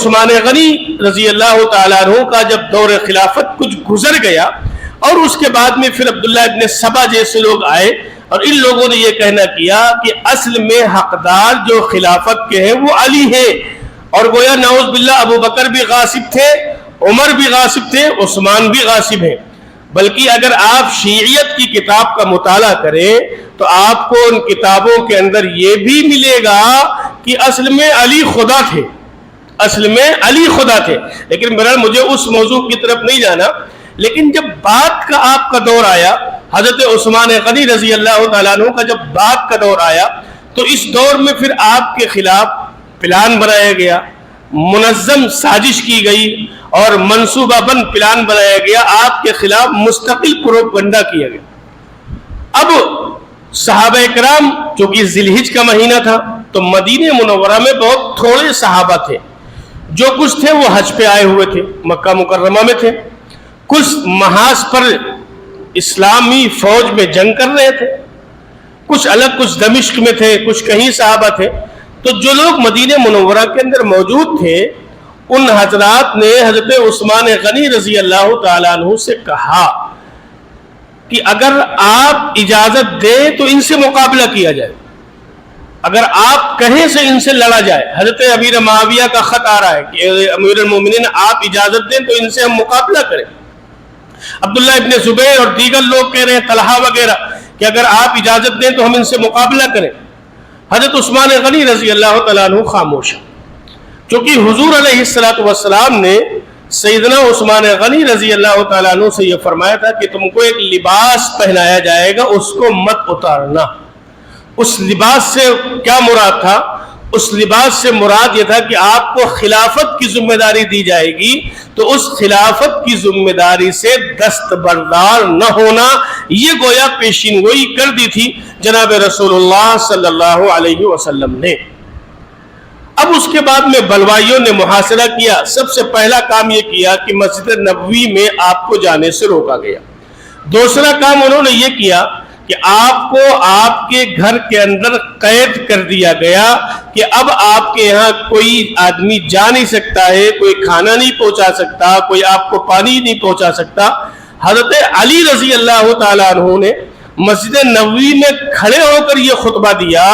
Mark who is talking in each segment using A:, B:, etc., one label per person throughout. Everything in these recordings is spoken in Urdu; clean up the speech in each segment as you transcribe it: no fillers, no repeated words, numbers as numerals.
A: عثمان غنی رضی اللہ تعالیٰ عنہ کا جب دور خلافت کچھ گزر گیا اور اس کے بعد میں پھر عبداللہ ابن سبا جیسے لوگ آئے اور ان لوگوں نے یہ کہنا کیا کہ اصل میں حقدار جو خلافت کے ہیں وہ علی ہے، اور گویا نعوذ باللہ ابو بکر بھی غاصب تھے، عمر بھی غاصب تھے، عثمان بھی غاصب ہیں۔ بلکہ اگر آپ شیعیت کی کتاب کا مطالعہ کریں تو آپ کو ان کتابوں کے اندر یہ بھی ملے گا کہ اصل میں علی خدا تھے، اصل میں علی خدا تھے۔ لیکن بہرحال مجھے اس موضوع کی طرف نہیں جانا، لیکن جب بات کا آپ کا دور آیا، حضرت عثمان غنی رضی اللہ تعالیٰ عنہ کا جب بات کا دور آیا تو اس دور میں پھر آپ کے خلاف پلان بنایا گیا، منظم سازش کی گئی اور منصوبہ بند پلان بنایا گیا، آپ کے خلاف مستقل پروپیگنڈا کیا گیا۔ اب صحابہ کرام چونکہ ذی الحجہ کا مہینہ تھا تو مدینہ منورہ میں بہت تھوڑے صحابہ تھے، جو کچھ تھے وہ حج پہ آئے ہوئے تھے، مکہ مکرمہ میں تھے، کچھ محاذ پر اسلامی فوج میں جنگ کر رہے تھے، کچھ الگ، کچھ دمشق میں تھے، کچھ کہیں صحابہ تھے۔ تو جو لوگ مدینہ منورہ کے اندر موجود تھے ان حضرات نے حضرت عثمان غنی رضی اللہ تعالیٰ عنہ سے کہا کہ اگر آپ اجازت دیں تو ان سے مقابلہ کیا جائے، اگر آپ کہیں سے ان سے لڑا جائے۔ حضرت امیر معاویہ کا خط آ رہا ہے کہ امیر المومنین آپ اجازت دیں تو ان سے ہم مقابلہ کریں۔ عبداللہ ابن زبیر اور دیگر لوگ کہہ رہے ہیں، طلحہ وغیرہ، کہ اگر آپ اجازت دیں تو ہم ان سے مقابلہ کریں۔ حضرت عثمان غنی رضی اللہ تعالیٰ عنہ خاموش، چونکہ حضور علیہ السلام نے سیدنا عثمان غنی رضی اللہ تعالیٰ عنہ سے یہ فرمایا تھا کہ تم کو ایک لباس پہنایا جائے گا، اس کو مت اتارنا۔ اس لباس سے کیا مراد تھا؟ اس لباس سے مراد یہ تھا کہ آپ کو خلافت کی ذمہ داری دی جائے گی تو اس خلافت کی ذمہ داری سے دستبردار نہ ہونا، یہ گویا پیشین گوئی کر دی تھی جناب رسول اللہ صلی اللہ علیہ وسلم نے۔ اب اس کے بعد میں بلوائیوں نے محاصرہ کیا۔ سب سے پہلا کام یہ کیا کہ مسجد نبوی میں آپ کو جانے سے روکا گیا۔ دوسرا کام انہوں نے یہ کیا کہ آپ کو آپ کے گھر کے اندر قید کر دیا گیا کہ اب آپ کے یہاں کوئی آدمی جا نہیں سکتا ہے، کوئی کھانا نہیں پہنچا سکتا، کوئی آپ کو پانی نہیں پہنچا سکتا۔ حضرت علی رضی اللہ تعالیٰ عنہ نے مسجد نبوی میں کھڑے ہو کر یہ خطبہ دیا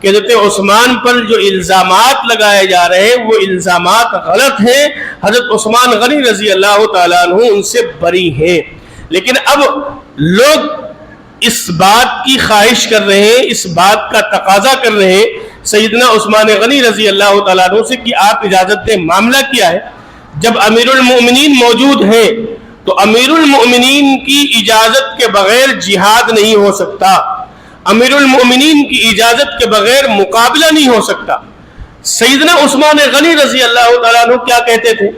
A: کہ حضرت عثمان پر جو الزامات لگائے جا رہے ہیں وہ الزامات غلط ہیں، حضرت عثمان غنی رضی اللہ تعالیٰ عنہ ان سے بری ہیں۔ لیکن اب لوگ اس بات کی خواہش کر رہے ہیں، اس بات کا تقاضا کر رہے ہیں سیدنا عثمان غنی رضی اللہ تعالیٰ عنہ سے کہ آپ اجازت دیں۔ معاملہ کیا ہے؟ جب امیر المؤمنین موجود ہیں تو امیر المؤمنین کی اجازت کے بغیر جہاد نہیں ہو سکتا، امیر المؤمنین کی اجازت کے بغیر مقابلہ نہیں ہو سکتا۔ سیدنا عثمان غنی رضی اللہ تعالیٰ عنہ کیا کہتے تھے؟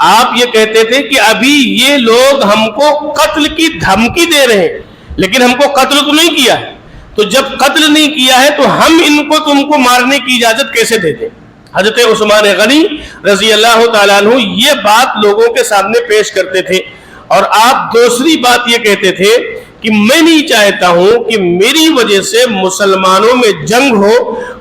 A: آپ یہ کہتے تھے کہ ابھی یہ لوگ ہم کو قتل کی دھمکی دے رہے ہیں لیکن ہم کو قتل تو نہیں کیا ہے، تو جب قتل نہیں کیا ہے تو ہم ان کو تم کو مارنے کی اجازت کیسے دے دیں؟ حضرت عثمان غنی رضی اللہ تعالیٰ عنہ یہ بات لوگوں کے سامنے پیش کرتے تھے۔ اور آپ دوسری بات یہ کہتے تھے کہ میں نہیں چاہتا ہوں کہ میری وجہ سے مسلمانوں میں جنگ ہو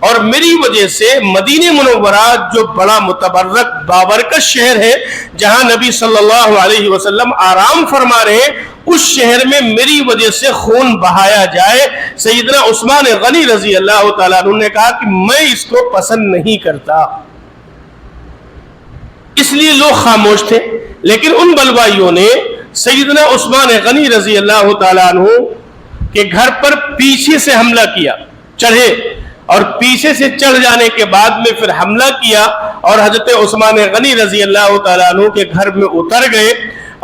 A: اور میری وجہ سے مدینہ منورہ جو بڑا متبرک بابرکت شہر ہے جہاں نبی صلی اللہ علیہ وسلم آرام فرما رہے ہیں، اس شہر میں میری وجہ سے خون بہایا جائے۔ سیدنا عثمان غنی رضی اللہ تعالیٰ عنہ نے کہا کہ میں اس کو پسند نہیں کرتا، اس لیے لوگ خاموش تھے۔ لیکن ان بلوائیوں نے سیدنا عثمان غنی رضی اللہ تعالیٰ عنہ کے گھر پر پیچھے سے حملہ کیا، چڑھے، اور پیچھے سے چڑھ جانے کے بعد میں پھر حملہ کیا اور حضرت عثمان غنی رضی اللہ تعالیٰ عنہ کے گھر میں اتر گئے،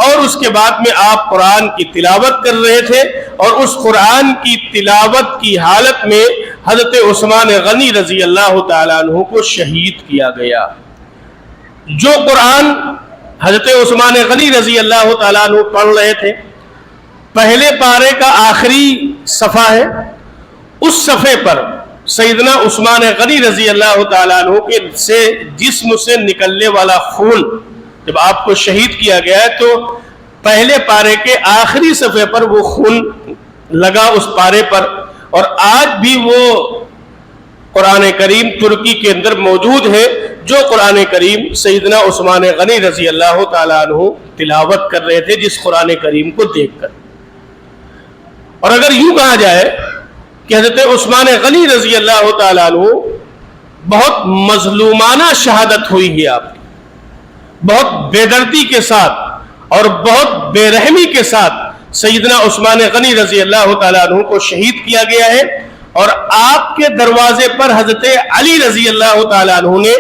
A: اور اس کے بعد میں آپ قرآن کی تلاوت کر رہے تھے، اور اس قرآن کی تلاوت کی حالت میں حضرت عثمان غنی رضی اللہ تعالیٰ عنہ کو شہید کیا گیا۔ جو قرآن حضرت عثمان غنی رضی اللہ تعالیٰ عنہ پڑھ رہے تھے، پہلے پارے کا آخری صفحہ ہے، اس صفحے پر سیدنا عثمان غنی رضی اللہ تعالیٰ عنہ کے سے جسم سے نکلنے والا خون جب آپ کو شہید کیا گیا ہے تو پہلے پارے کے آخری صفحے پر وہ خون لگا اس پارے پر، اور آج بھی وہ قرآن کریم ترکی کے اندر موجود ہے جو قرآن کریم سیدنا عثمان غنی رضی اللہ تعالیٰ عنہ تلاوت کر رہے تھے جس قرآن کریم کو دیکھ کر. اور اگر یوں کہا جائے کہ حضرت عثمان غنی رضی اللہ تعالیٰ عنہ بہت مظلومانہ شہادت ہوئی ہے آپ کی، بہت بے دردی کے ساتھ اور بہت بے رحمی کے ساتھ سیدنا عثمان غنی رضی اللہ تعالیٰ عنہ کو شہید کیا گیا ہے، اور آپ کے دروازے پر حضرت علی رضی اللہ تعالیٰ عنہ نے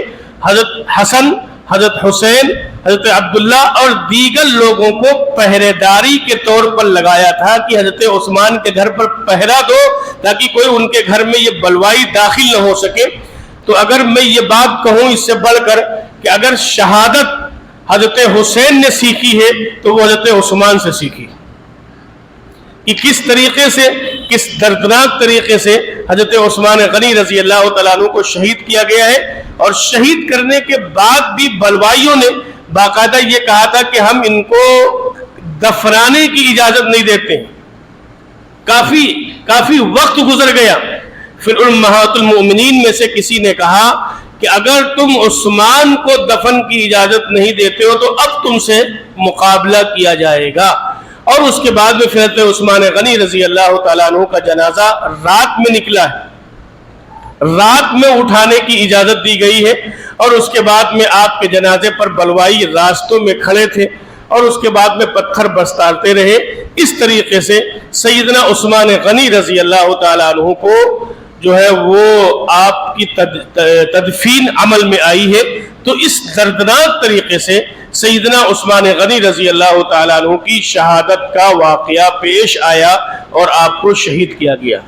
A: حضرت حسن، حضرت حسین، حضرت عبداللہ اور دیگر لوگوں کو پہرے داری کے طور پر لگایا تھا کہ حضرت عثمان کے گھر پر پہرا دو تاکہ کوئی ان کے گھر میں یہ بلوائی داخل نہ ہو سکے. تو اگر میں یہ بات کہوں اس سے بڑھ کر کہ اگر شہادت حضرت حسین نے سیکھی ہے تو وہ حضرت عثمان سے سیکھی کہ کس طریقے سے، کس دردناک طریقے سے حضرت عثمان غنی رضی اللہ تعالیٰ عنہ کو شہید کیا گیا ہے. اور شہید کرنے کے بعد بھی بلوائیوں نے باقاعدہ یہ کہا تھا کہ ہم ان کو دفنانے کی اجازت نہیں دیتے. کافی وقت گزر گیا. پھر امہات المؤمنین میں سے کسی نے کہا کہ اگر تم عثمان کو دفن کی اجازت نہیں دیتے ہو تو اب تم سے مقابلہ کیا جائے گا. اور اس کے بعد میں پھر حضرت عثمان غنی رضی اللہ تعالیٰ عنہ کا جنازہ رات میں نکلا ہے، رات میں اٹھانے کی اجازت دی گئی ہے. اور اس کے بعد میں آپ کے جنازے پر بلوائی راستوں میں کھڑے تھے اور اس کے بعد میں پتھر برساتے رہے. اس طریقے سے سیدنا عثمان غنی رضی اللہ تعالیٰ عنہ کو جو ہے وہ آپ کی تدفین عمل میں آئی ہے. تو اس دردناک طریقے سے سیدنا عثمان غنی رضی اللہ تعالیٰ عنہ کی شہادت کا واقعہ پیش آیا اور آپ کو شہید کیا گیا.